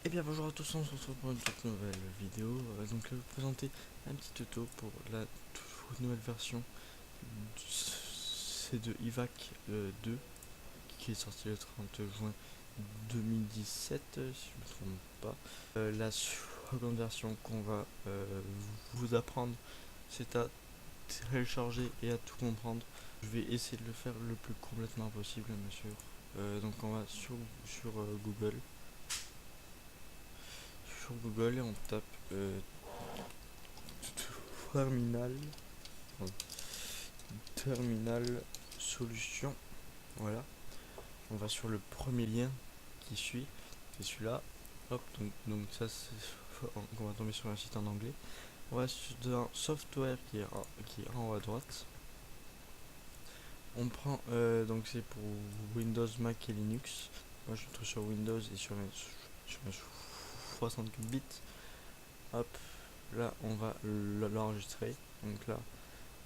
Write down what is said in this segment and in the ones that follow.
Et bien bonjour à tous, on se retrouve pour une toute nouvelle vidéo. Donc là, je vais vous présenter un petit tuto pour la toute nouvelle version C2 IVAC 2 qui est sorti le 30 juin 2017 si je ne me trompe pas. La seconde version qu'on va vous apprendre, c'est à télécharger et à tout comprendre. Je vais essayer de le faire le plus complètement possible, bien sûr. Donc on va sur Google. Sur Google et on tape terminal, terminal solution. Voilà, on va sur le premier lien qui suit, c'est celui-là. Hop, donc ça, on va tomber sur un site en anglais. On va dans software qui est en haut à droite. On prend donc c'est pour Windows, Mac et Linux. Moi je suis sur Windows et sur mes 64 bits. Hop, là on va l'enregistrer. Donc là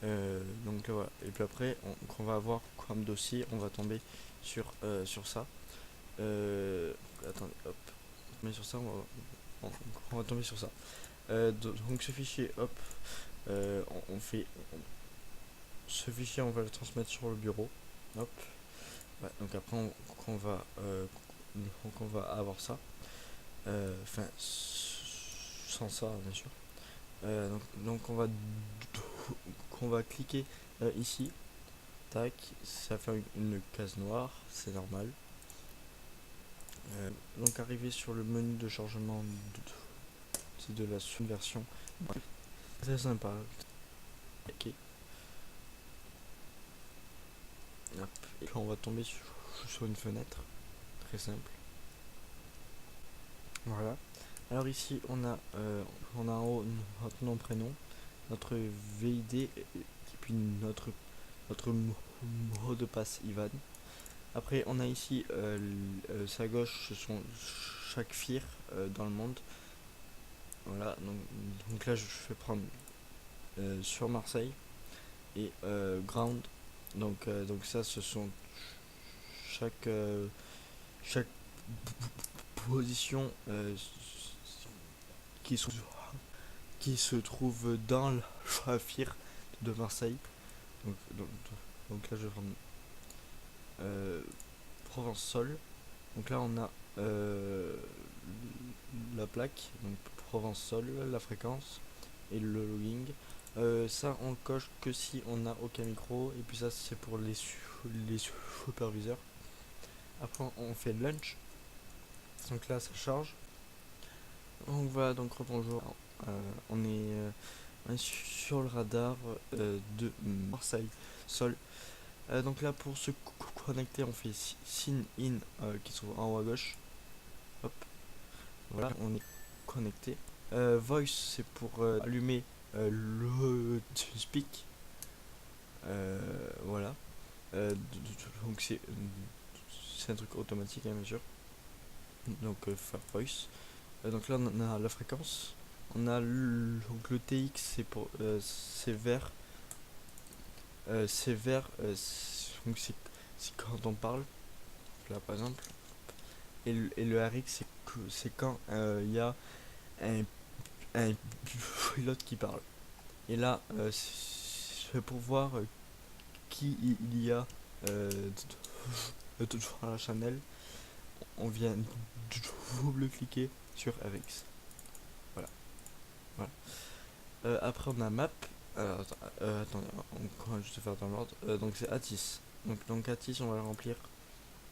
voilà. Et puis après qu'on va avoir comme dossier, on va tomber sur ça. Attendez, hop, mais sur ça on va tomber sur ça. Donc ce fichier, hop, on fait ce fichier, on va le transmettre sur le bureau. Hop. Ouais, donc après on va avoir ça. Enfin, sans ça bien sûr. Donc on va cliquer ici. Tac, ça fait une case noire, c'est normal. Donc arrivé sur le menu de chargement de la sous-version. C'est sympa. Ok. Hop. Et puis on va tomber sur une fenêtre. Très simple. Voilà. Alors ici on a en haut notre nom prénom, notre VID et puis notre mot de passe IBAN. Après on a ici sa gauche, ce sont chaque FIR dans le monde. Voilà, donc là je vais prendre sur Marseille et Ground. Donc ça ce sont chaque position qui, sont, qui se trouve dans la FIR de Marseille. Donc, donc, donc là je vais prendre Provence-Sol. Donc là on a la plaque, donc Provence-Sol, la fréquence et le logging. Ça on coche que si on n'a aucun micro, et puis ça c'est pour les superviseurs. Après on fait lunch, donc là ça charge. Donc voilà, donc rebonjour. On est sur le radar de Marseille Sol. Donc là pour se connecter on fait sign in qui se trouve en haut à gauche. Hop, voilà, on est connecté. Voice c'est pour allumer le speak. Voilà. Donc c'est un truc automatique hein, bien sûr. Donc faire voice. Donc là on a la fréquence. On a donc le TX c'est vert. Donc c'est quand on parle. Là par exemple. Et le RX c'est quand il y a un, un pilote qui parle. Et là c'est pour voir qui il y a dans la channel. On vient double cliquer sur RX. Voilà. Voilà. Après on a map. Attendez, on va juste faire dans l'ordre. Donc c'est Atis. Donc Atis, on va le remplir.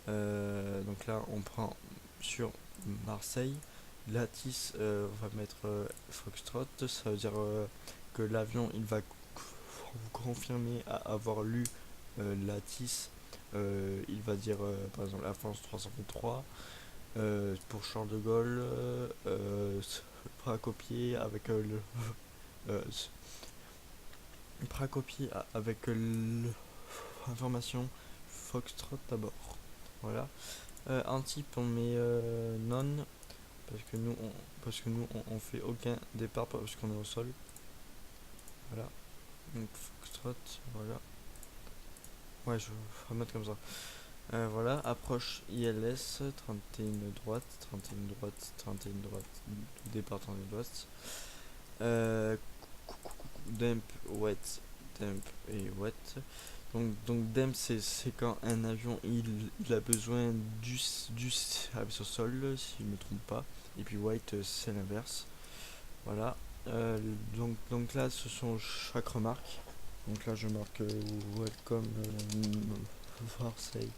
Donc là, on prend sur Marseille. L'Atis, on va mettre Foxtrot. Ça veut dire que l'avion, il va confirmer à avoir lu l'Atis. Il va dire par exemple la France 323. Pour Charles de Gaulle, pas à copier avec euh, prêt à copier avec l'information Foxtrot d'abord. Voilà. Un type on met non parce que nous on fait aucun départ parce qu'on est au sol. Voilà. Donc Foxtrot, voilà. Ouais, je vais mettre comme ça. Voilà, approche ILS, 31 droite, 31 droite, 31 droite, départ 31 droite. Dump, wet, dump et wet. Donc dump c'est quand un avion il a besoin du service au sol, si je ne me trompe pas. Et puis white c'est l'inverse. Voilà. Donc là ce sont chaque remarque. Donc là je marque welcome Marseille.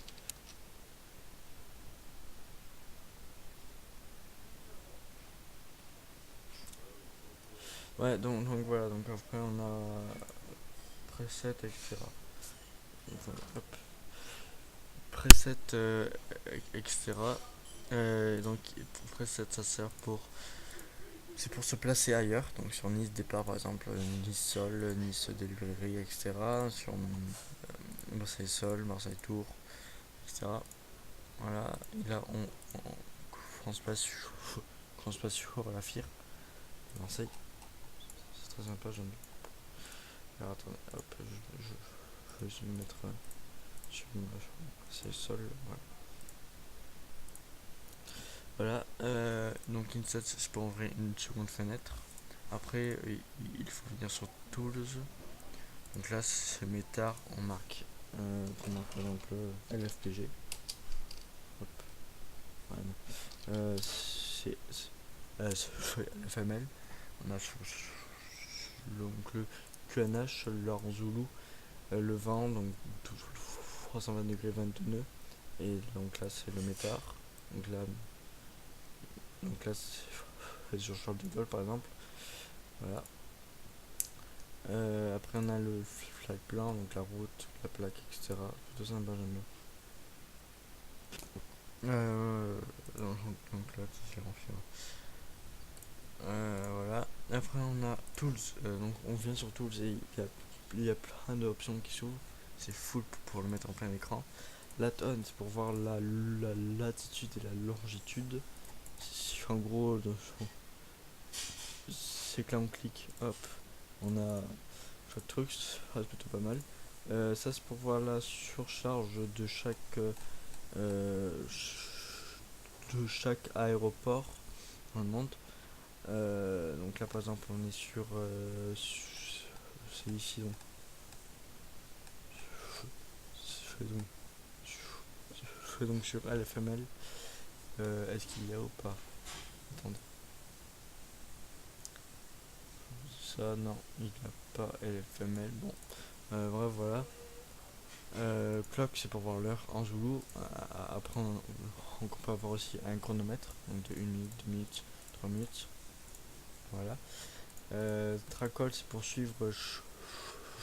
Ouais, donc voilà, donc après on a preset, etc. Donc, voilà, hop. Preset, etc. Donc pour preset ça sert pour c'est pour se placer ailleurs, donc sur Nice départ par exemple, Nice Sol, Nice Delivery, etc. Sur Marseille Sol, Marseille Tour, etc. Voilà, et là on se place sur la FIR de Marseille. C'est très sympa, j'aime bien. Alors attendez, hop, je vais juste me mettre sur Marseille Sol, voilà. Voilà, donc Inset c'est pour ouvrir une seconde fenêtre. Après, il faut venir sur Tools. Donc là, c'est métard, on marque, par exemple LFPG. Hop, voilà. C'est FML. On a donc le QNH, l'or Zulu, le vent, donc 320 degrés 22 nœuds. Et donc là, c'est le métard. Donc là c'est sur Charles de Gaulle par exemple. Voilà. Après on a le flag plan, donc la route, la plaque, etc. Tout ça, j'aime bien. Donc là, c'est différent. Voilà. Après on a Tools. Donc on vient sur Tools et il y a plein d'options qui s'ouvrent. C'est full pour le mettre en plein écran. Laton, c'est pour voir la latitude et la longitude. En gros, c'est que là on clique, hop, on a chaque truc, c'est plutôt pas mal. Ça c'est pour voir la surcharge euh, de chaque aéroport dans le monde. Donc là par exemple on est c'est ici donc. Je fais donc, je fais donc sur LFML. Est-ce qu'il y a ou pas? Attendez. Ça non, il n'y a pas LFML. Bon. Bref voilà. Clock c'est pour voir l'heure en Zulu. Après on peut avoir aussi un chronomètre, donc de 1 minute, 2 minutes, 3 minutes. Voilà. Tracol c'est pour suivre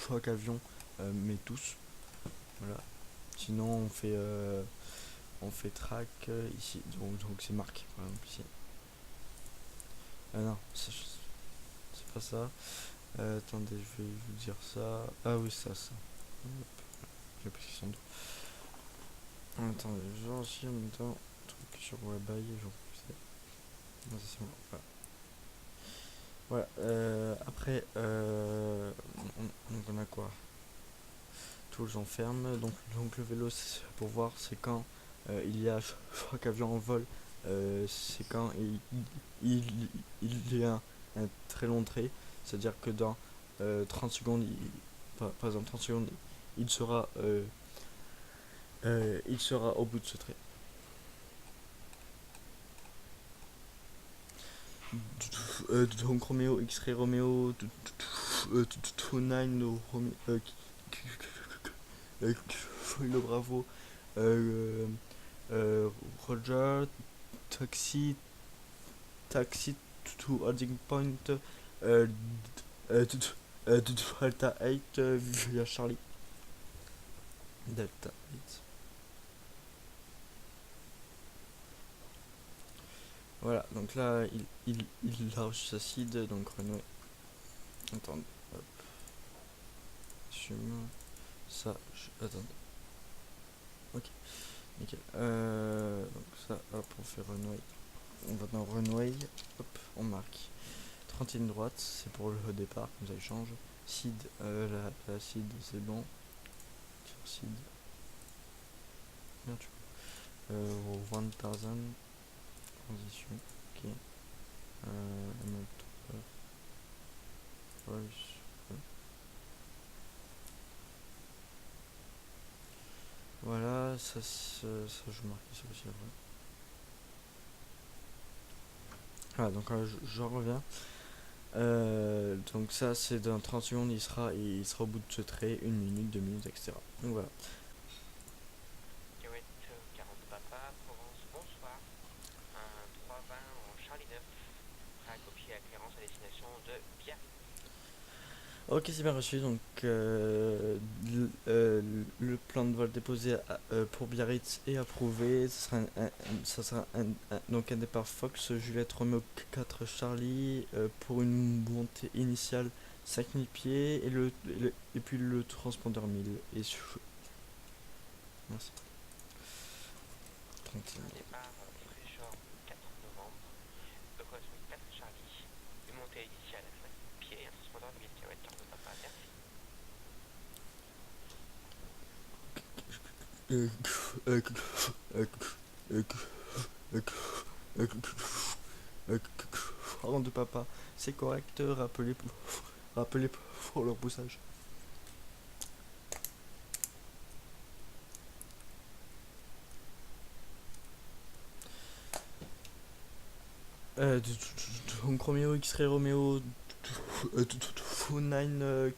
chaque avion, mais tous. Voilà. Sinon on fait track ici, donc c'est marque par exemple ici. Ah non, c'est pas ça. Attendez, je vais vous dire ça. Ah oui, ça. Hop, j'ai pris son dos. Attendez, je vais aussi en même temps truc sur Webeye, genre c'est. Non, ça, c'est bon. Voilà. Voilà. Après, donc on a quoi? Tools on ferme. Donc le vélo, c'est pour voir, c'est quand il y a chaque avion en vol. C'est quand il y a un très long trait. C'est-à-dire que dans 30 secondes, par exemple 30 secondes, il sera, il sera au bout de ce trait. Donc Roméo, X-Ray Roméo, 9 Roméo, le Bravo, euh, Roger, Taxi, Taxi to Holding Point, euh, Delta 8 via Charlie. Delta 8. Voilà, donc là, il a reçu sa seed, donc Renault. Attendez, hop, assume. Ça, attendez. Ok, nickel. Donc ça, hop, on fait Runway. On va dans Runway, hop, on marque. 31 droite, c'est pour le départ, comme ça il change. Seed, la seed, c'est bon. Sur seed. Merde, 1000 transition. Ok. Voice. Voilà, ça je marque ça aussi après. Ah, donc j'en reviens. Donc ça c'est dans 30 secondes, il sera au bout de ce trait, 1 minute, 2 minutes, etc. Donc voilà. Cacahuète 40 de papa, Provence, bonsoir. Un 320 en Charlie 9, prêt à copier à Clérance à destination de Biarritz. Ok, c'est bien reçu. Donc, le plan de vol déposé pour Biarritz est approuvé. Ça sera donc un départ Fox, Juliette Romeo 4 Charlie pour une montée initiale 5000 pieds et puis le transpondeur 1000. Merci. 31. Un départ Fréjord 4 novembre, correspond 4 Charlie. Une montée initiale à 5 pieds, un transpondeur 1000 km 40 de papa, merci. Pardon de papa, c'est correct, rappelez pour leur poussage. Donc Romeo X-Ray Romeo 9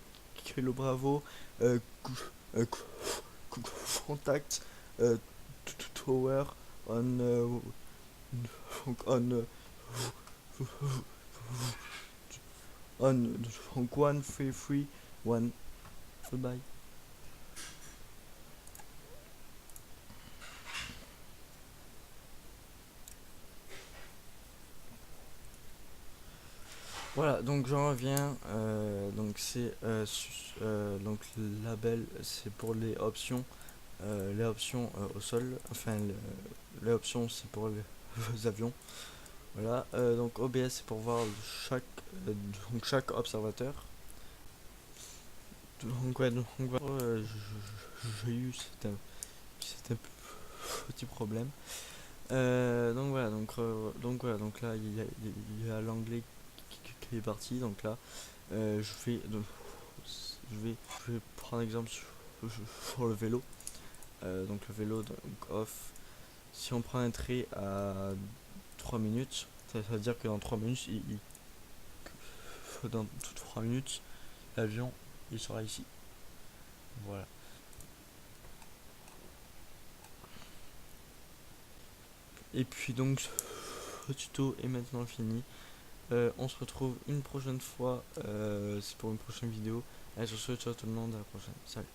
Kilo Bravo contact tower on on on donc 1331 goodbye. Voilà, donc j'en reviens. Donc c'est donc le label, c'est pour les options au sol. Enfin, les options c'est pour les avions. Voilà. Donc OBS c'est pour voir chaque donc chaque observateur. Donc ouais, donc voilà, j'ai eu cet un petit problème. Donc voilà, donc là il y a l'anglais qui est parti. Donc là, je vais prendre exemple sur le vélo. Donc le vélo, donc off. Si on prend un trait à 3 minutes, ça veut dire que dans 3 minutes, dans 3 minutes, l'avion il sera ici. Voilà. Et puis donc, le tuto est maintenant fini. On se retrouve une prochaine fois. C'est pour une prochaine vidéo. Allez, sur ce, ciao tout le monde, à la prochaine. Salut.